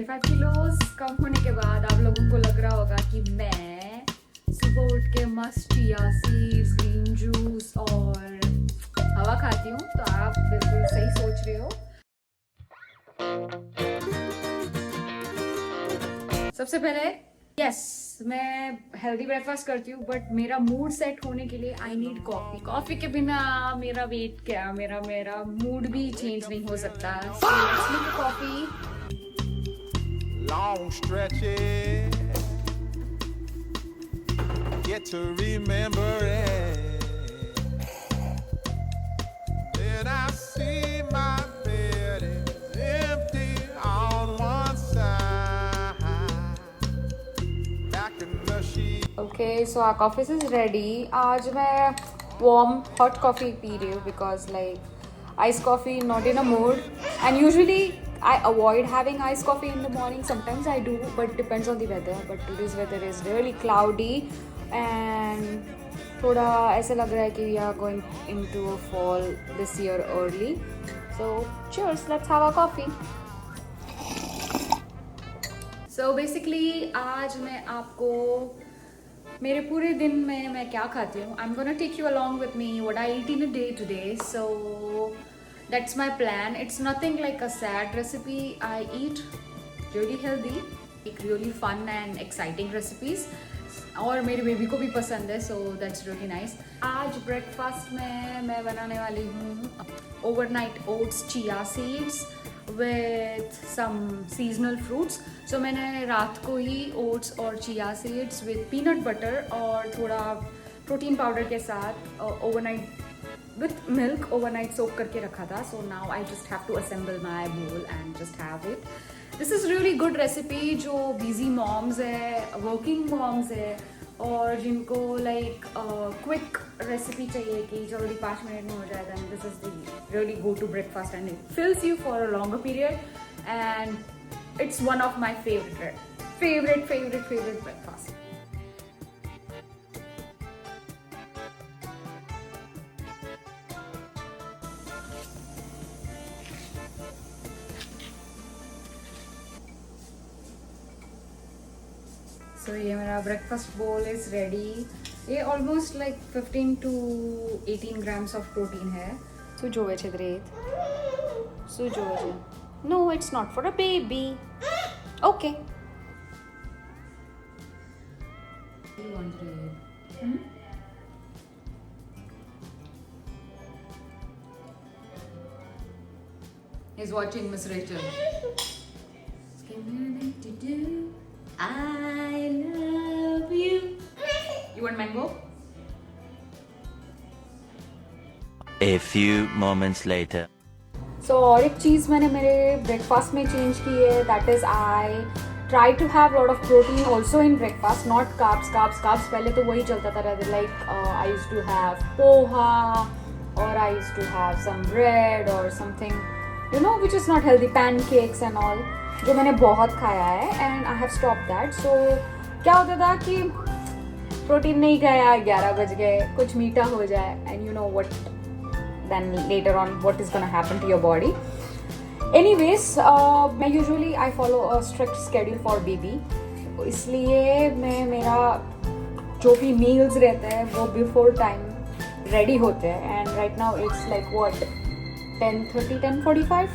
5 किलोस कम होने के बाद आप लोगों को लग रहा होगा कि मैं सुबह उठ के मस्त चिया सीड्स, ग्रीन जूस और हवा खाती हूँ, तो आप बिल्कुल सही सोच रहे हो। सबसे पहले यस, मैं हेल्दी ब्रेकफास्ट करती हूँ, बट मेरा मूड सेट होने के लिए आई नीड कॉफी। कॉफी के बिना मेरा वेट क्या, मेरा मूड भी चेंज नहीं हो सकता। So let's make coffee. Long stretches, get to remember it. Then I see my bed is empty on one side. Back in the sheet. Okay, so our coffee is ready. आज मैं warm hot coffee P रही हूँ because like iced coffee not in a mood, and usually I avoid having iced coffee in the morning. Sometimes I do, but depends on the weather. But today's weather is really cloudy and थोड़ा ऐसा लग रहा है कि we are going into a fall this year early. So cheers, let's have a coffee. So basically आज मैं आपको मेरे पूरे दिन में मैं क्या खाती हूँ, I'm gonna take you along with me what I eat in a day today. So that's my plan. It's nothing like a sad recipe. I eat really healthy, like really fun and exciting recipes. और मेरे baby को भी पसंद है, so that's really nice. आज breakfast में मैं बनाने वाली हूँ overnight oats chia seeds with some seasonal fruits. So मैंने रात को ही oats और chia seeds with peanut butter और थोड़ा protein powder के साथ overnight with milk overnight soak करके रखा था. So now I just have to assemble my bowl and just have it. This is really good recipe जो busy moms है, working moms है और जिनको like quick recipe चाहिए कि जल्दी 5 मिनट में हो जाए, then this is the really go to breakfast and it fills you for a longer period, and it's one of my favorite breakfast. So ये मेरा breakfast bowl is ready. ये almost like 15 to 18 grams of protein है. Sujoe chedreet. Sujoe. No, it's not for a baby. Okay. He's watching Miss Rachel. I love you. You want mango? A few moments later. So और एक चीज़ मैंने मेरे breakfast में change की है, that is I try to have lot of protein also in breakfast, not carbs. पहले तो वही चलता था, rather like I used to have poha or I used to have some bread or something, you know, which is not healthy, pancakes and all, जो मैंने बहुत खाया है and I have stopped that. So क्या होता था कि protein नहीं खाया, 11 बज गए, कुछ मीठा हो जाए and you know what, then later on what is gonna happen to your body. Anyways, मैं usually I follow a strict schedule for baby, इसलिए मैं मेरा जो भी meals रहते हैं वो before time ready होते हैं, and right now it's like what 10:45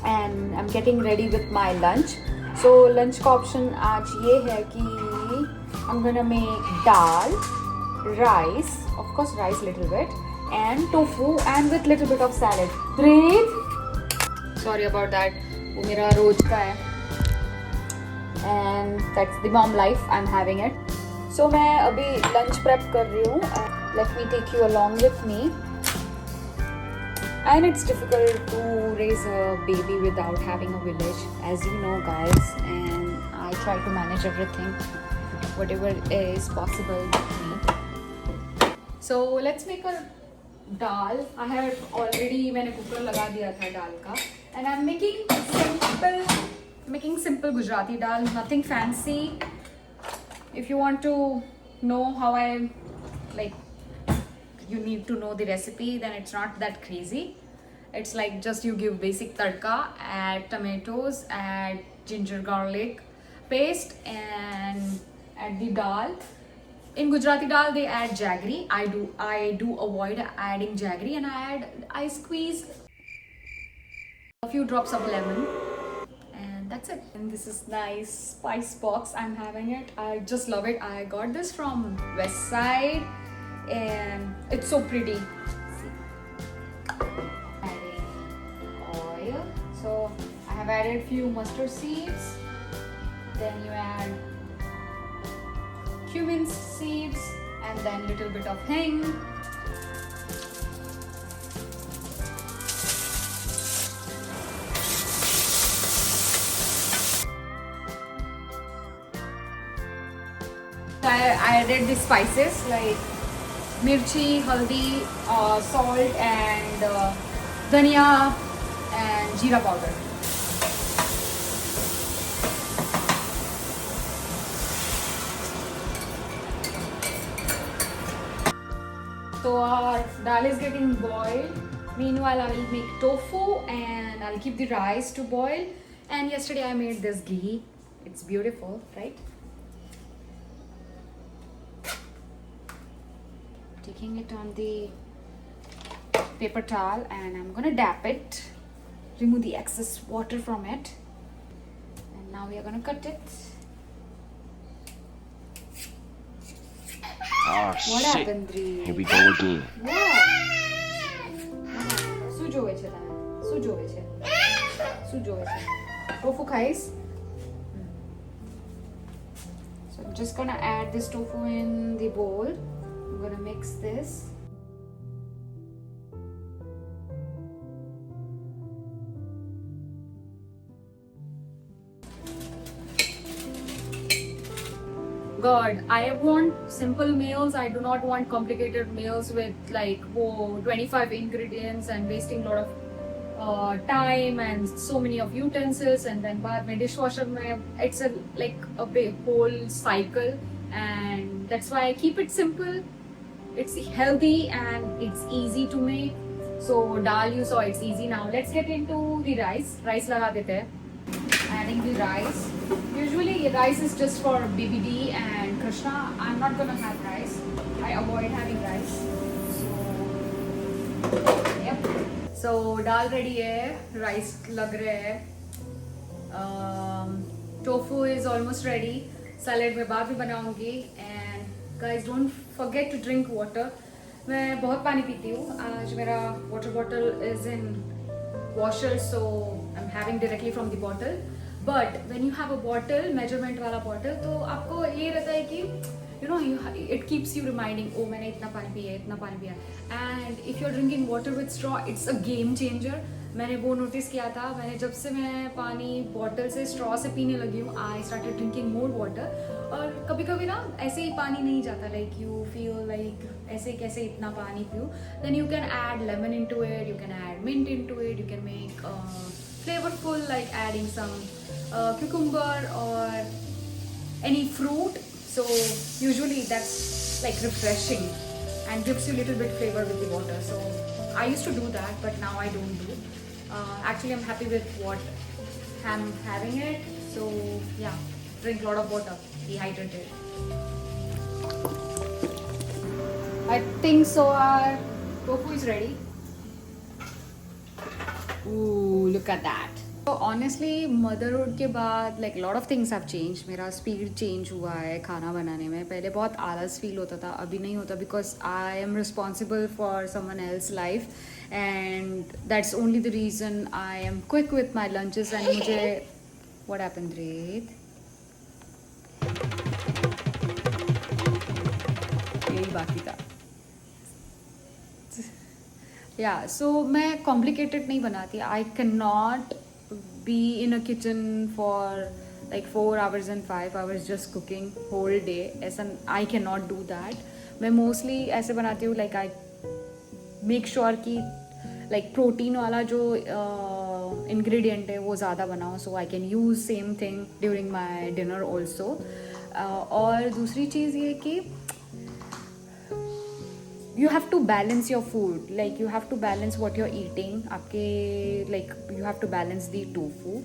and I'm getting ready with my lunch. So lunch का option आज ये है कि I'm gonna make dal, rice, of course rice little bit, and tofu and with little bit of salad. Breathe. Sorry about that. वो मेरा रोज का है and that's the mom life, I'm having it. So मैं अभी lunch prep कर रही हूँ. Let me take you along with me. And it's difficult to raise a baby without having a village, as you know guys, and I try to manage everything whatever is possible with me. So let's make a dal. I have already मैंने cooker लगा दिया था दाल का, and I'm making simple Gujarati dal, nothing fancy. If you want to know how I like, you need to know the recipe, then it's not that crazy. It's like just you give basic tadka, add tomatoes, add ginger garlic paste and add the dal. In Gujarati dal they add jaggery. I do avoid adding jaggery, and I squeeze a few drops of lemon, and that's it. And this is nice spice box. I'm having it. I just love it. I got this from West Side, and it's so pretty. See, adding oil. So I have added few mustard seeds. Then you add cumin seeds, and then little bit of hing. I added the spices like mirchi, haldi, salt, and dhania and jeera powder. So our dal is getting boiled. Meanwhile, I will make tofu and I'll keep the rice to boil. And yesterday I made this ghee. It's beautiful, right? Taking it on the paper towel, and I'm gonna dap it, remove the excess water from it, and now we are gonna cut it. Oh What shit. happened, Dri? Here we go again. What? શું જોવે છે તમે? શું જોવે છે? શું જોવે છે? ટોફુ ખાઈશ? So I'm just gonna add this tofu in the bowl. I'm gonna mix this. God, I want simple meals. I do not want complicated meals with like 25 ingredients and wasting a lot of time and so many of utensils, and then baad mein dishwasher mein, it's like a big whole cycle, and that's why I keep it simple. It's healthy and it's easy to make. So dal you saw, it's easy. Now let's get into the rice. Rice laga dete hain. Adding the rice. Usually rice is just for BBD and Krishna. I'm not gonna have rice. I avoid having rice. So yep. So dal ready hai, rice lag rahe hai. Tofu is almost ready. Salad mein baad bhi banaungi. And guys, don't forget to drink water. मैं बहुत पानी पीती हूँ. आज मेरा water bottle is in washer, so I'm having directly from the bottle. But when you have a bottle, measurement वाला bottle, तो आपको ये रहता है कि it keeps you reminding, oh मैंने इतना पानी पिया, इतना पानी पिया. And if you're drinking water with straw, it's a game changer. मैंने वो नोटिस किया था. मैंने जब से मैं पानी बॉटल से स्ट्रॉ से पीने लगी हूँ, I started drinking more water. और कभी कभी ना ऐसे ही पानी नहीं जाता, लाइक यू फील लाइक ऐसे कैसे इतना पानी पीऊँ. Then you can add lemon into it, you can add mint into it, you can make flavorful like adding some cucumber or any fruit. So usually that's like refreshing and gives you a little bit flavor with the water. So I used to do that, but now I don't do. Actually I'm happy with what I'm having it. So yeah, drink a lot of water, dehydrated. I think so our tofu is ready. Ooh, look at that. So honestly, motherhood के बाद like a lot of things have changed. मेरा speed change हुआ है खाना बनाने में. पहले बहुत आलस feel होता था, अभी नहीं होता, because I am responsible for someone else's life, and that's only the reason I am quick with my lunches. And मुझे what happened, Reet? यही बाकी था. Yeah, so मैं complicated नहीं बनाती. I cannot be in a kitchen for like 4 hours and 5 hours just cooking whole day. ऐसा I cannot do that. मैं mostly ऐसे बनाती हूँ, like I make sure कि like protein वाला जो ingredient है वो ज़्यादा बनाओ, so I can use same thing during my dinner also. और दूसरी चीज़ ये कि you have to balance your food, like you have to balance what you're eating. आपके like you have to balance the tofu.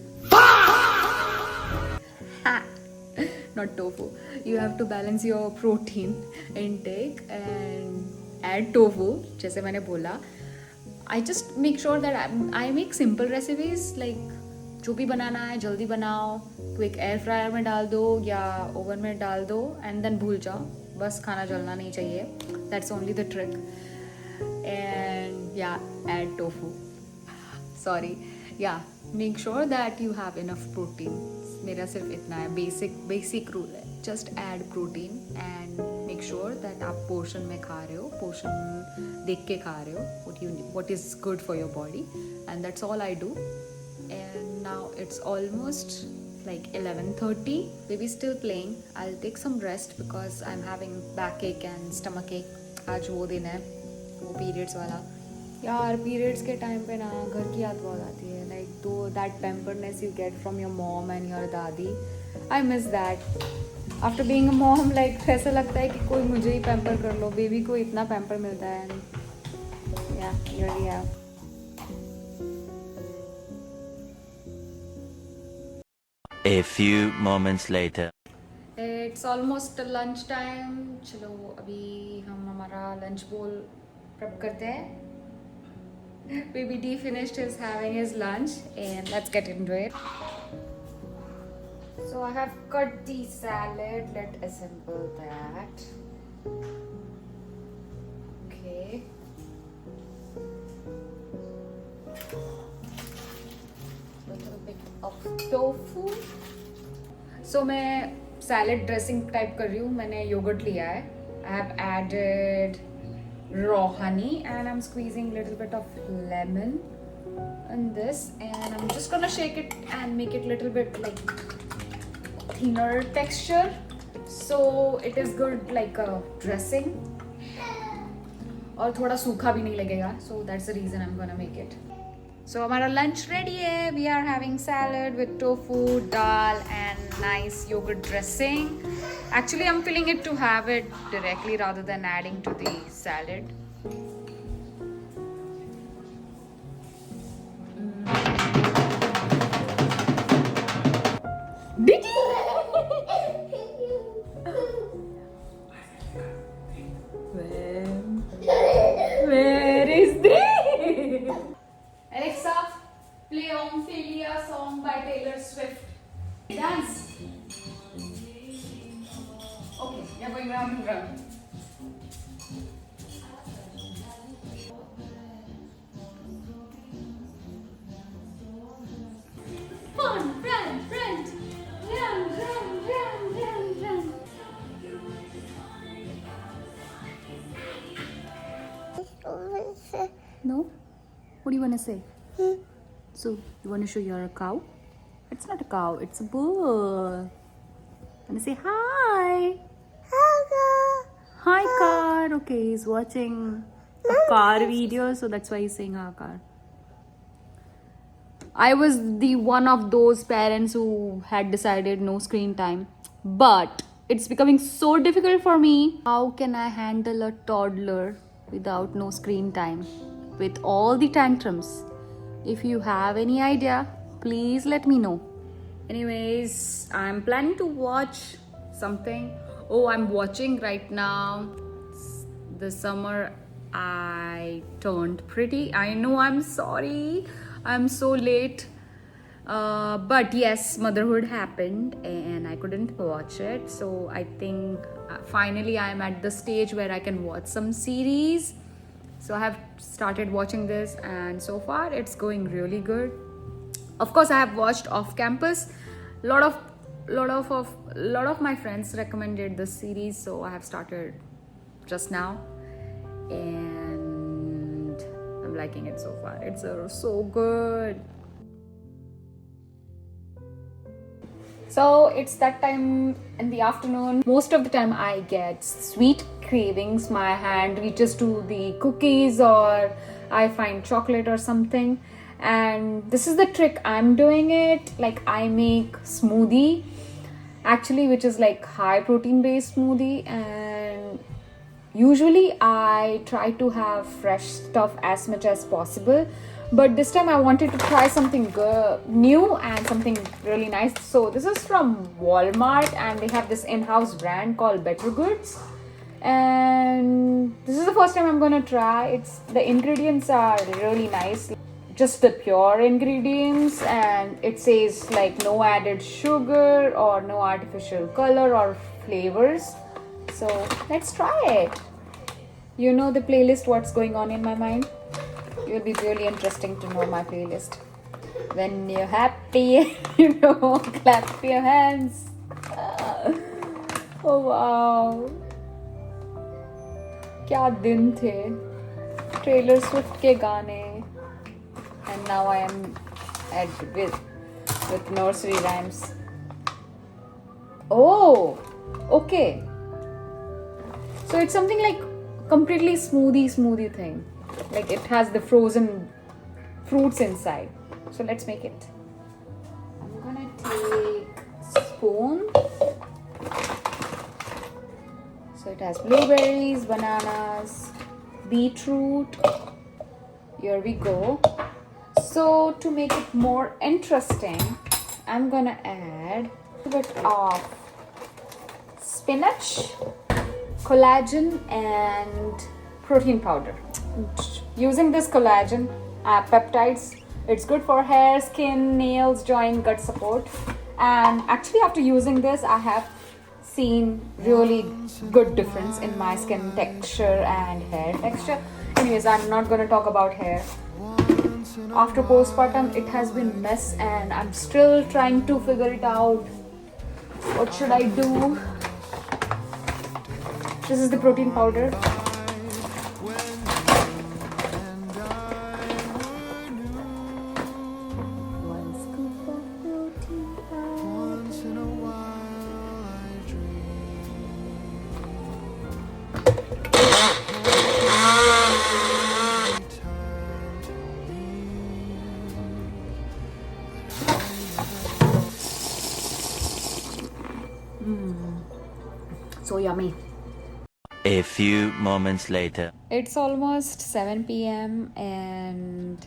Not tofu. You have to balance your protein intake and add tofu. जैसे मैंने बोला, I just make sure that I make simple recipes like जो भी बनाना है जल्दी बनाओ, quick air fryer में डाल दो या ओवन में डाल दो एंड देन भूल जाओ, बस खाना जलना नहीं चाहिए. That's only the trick. And yeah, add tofu. Sorry. Yeah, make sure that you have enough protein. मेरा सिर्फ इतना है, बेसिक रूल है. Just add protein and make sure that आप पोर्शन में खा रहे हो, पोर्शन देख के खा रहे हो, what is good for your body, and that's all I do. And now it's almost like 11:30. Baby's still playing. I'll take some rest because I'm having backache and stomachache. आज वो दिन है, वो periods वाला. यार पीरियड्स के time पे ना घर की याद बहुत आती है. लाइक दो that pamperness you get from your mom and your दादी, I miss that. After being a mom like ऐसा लगता है कि कोई मुझे ही पैम्पर कर लो. बेबी को इतना पैम्पर मिलता है. या really have. A few moments later. It's almost lunch time. चलो अभी हम हमारा लंच बोल प्रेप करते हैं. Baby D finished having his lunch and let's get into it. So I have cut the salad. Let's assemble that. Okay. Little bit of tofu. So मैं salad dressing type कर रही हूँ. मैंने yogurt लिया है. I have added raw honey and I'm squeezing a little bit of lemon in this, and I'm just gonna shake it and make it a little bit like thinner texture so it is good like a dressing और थोड़ा सूखा भी नहीं लगेगा. So that's the reason I'm gonna make it. So हमारा lunch ready है. We are having salad with tofu, dal and nice yogurt dressing. Actually I'm filling it to have it directly rather than adding to the salad. Did you? Where is this? Alexa, play Ophelia song by Taylor Swift. Dance. Okay, you're going round and round. Fun, run, run, run, run, run, run, run. No? What do you want to say? So, you want to show you're a cow? It's not a cow, it's a bull. Want to say hi? Hi, car. Okay, he's watching a car video, so that's why he's saying hi, car. I was the one of those parents who had decided no screen time, but it's becoming so difficult for me. How can I handle a toddler without no screen time with all the tantrums? If you have any idea, please let me know. Anyways, I'm planning to watch something. Oh, I'm watching right now this summer I Turned Pretty. I know, I'm sorry, I'm so late. But yes, motherhood happened and I couldn't watch it. So I think finally I'm at the stage where I can watch some series. So I have started watching this and so far it's going really good. Of course, I have watched Off Campus. Lot of my friends recommended this series, so I have started just now and I'm liking it so far. It's so good. So it's that time in the afternoon. Most of the time I get sweet cravings. My hand reaches to the cookies or I find chocolate or something. And this is the trick I'm doing it. Like I make smoothie actually, which is like high protein based smoothie, and usually I try to have fresh stuff as much as possible. but this time I wanted to try something new and something really nice. So this is from Walmart, and they have this in-house brand called Better Goods, and this is the first time I'm gonna try. The ingredients are really nice, just the pure ingredients, and it says like no added sugar or no artificial color or flavors. So let's try it. You know the playlist, what's going on in my mind? It will be really interesting to know my playlist. When you're happy, clap your hands. Oh wow. क्या दिन थे. Taylor Swift के गाने. And now I am with nursery rhymes. Oh, okay. So it's something like completely smoothie thing. Like it has the frozen fruits inside. So let's make it. I'm gonna take spoon. So it has blueberries, bananas, beetroot. Here we go. So to make it more interesting, I'm gonna add a bit of spinach, collagen, and protein powder. Using this collagen, peptides, it's good for hair, skin, nails, joint, gut support. And actually after using this, I have seen really good difference in my skin texture and hair texture. Anyways, I'm not gonna talk about hair. After postpartum, it has been mess, and I'm still trying to figure it out. What should I do? This is the protein powder. One scoop of protein powder. Once in a while I dream. So yummy. A few moments later. It's almost 7 p.m. and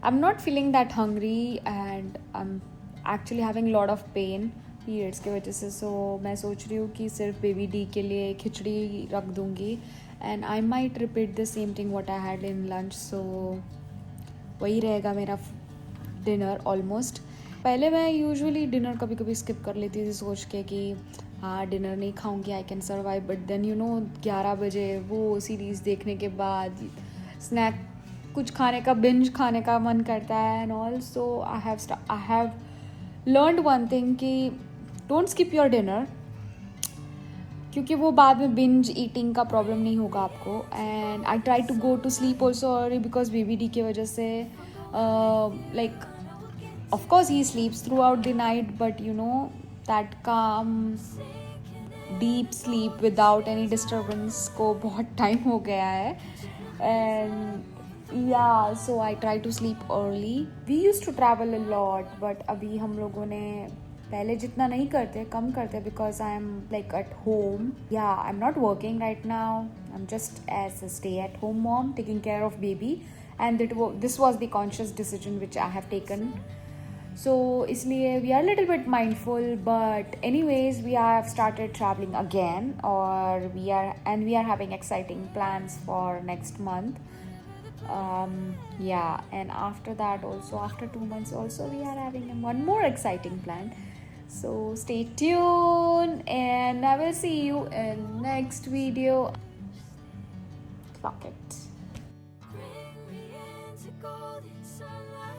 I'm not feeling that hungry, and I'm actually having a lot of pain periods की वजह से. So मैं सोच रही हूँ कि सिर्फ baby D के लिए खिचड़ी रख दूँगी, and I might repeat the same thing what I had in lunch. So वही रहेगा मेरा डिनर ऑलमोस्ट. पहले मैं यूजुअली डिनर कभी कभी स्किप कर लेती थी सोच के कि हाँ डिनर नहीं खाऊंगी, I can survive. But then 11 बजे वो सीरीज़ देखने के बाद स्नैक कुछ खाने का, बिंज खाने का मन करता है and all. So I have learned one thing कि डोंट स्किप योर डिनर, क्योंकि वो बाद में बिंज ईटिंग का प्रॉब्लम नहीं होगा आपको. And I try to go to sleep also early because baby D की वजह से like of course he sleeps throughout the night, but that calm deep sleep without any disturbance को बहुत time हो गया है. And yeah, so I try to sleep early. We used to travel a lot, but अभी हम लोगों ने पहले जितना नहीं करते, कम करते, because I am like at home. Yeah, I'm not working right now. I'm just as a stay-at-home mom taking care of baby, and this was the conscious decision which I have taken. So इसलिए we are a little bit mindful, but anyways we have started traveling again, or we are having exciting plans for next month. Yeah, and after that also, after 2 months also, we are having one more exciting plan. So stay tuned, and I will see you in next video. Fuck it. Bring me into golden sunlight.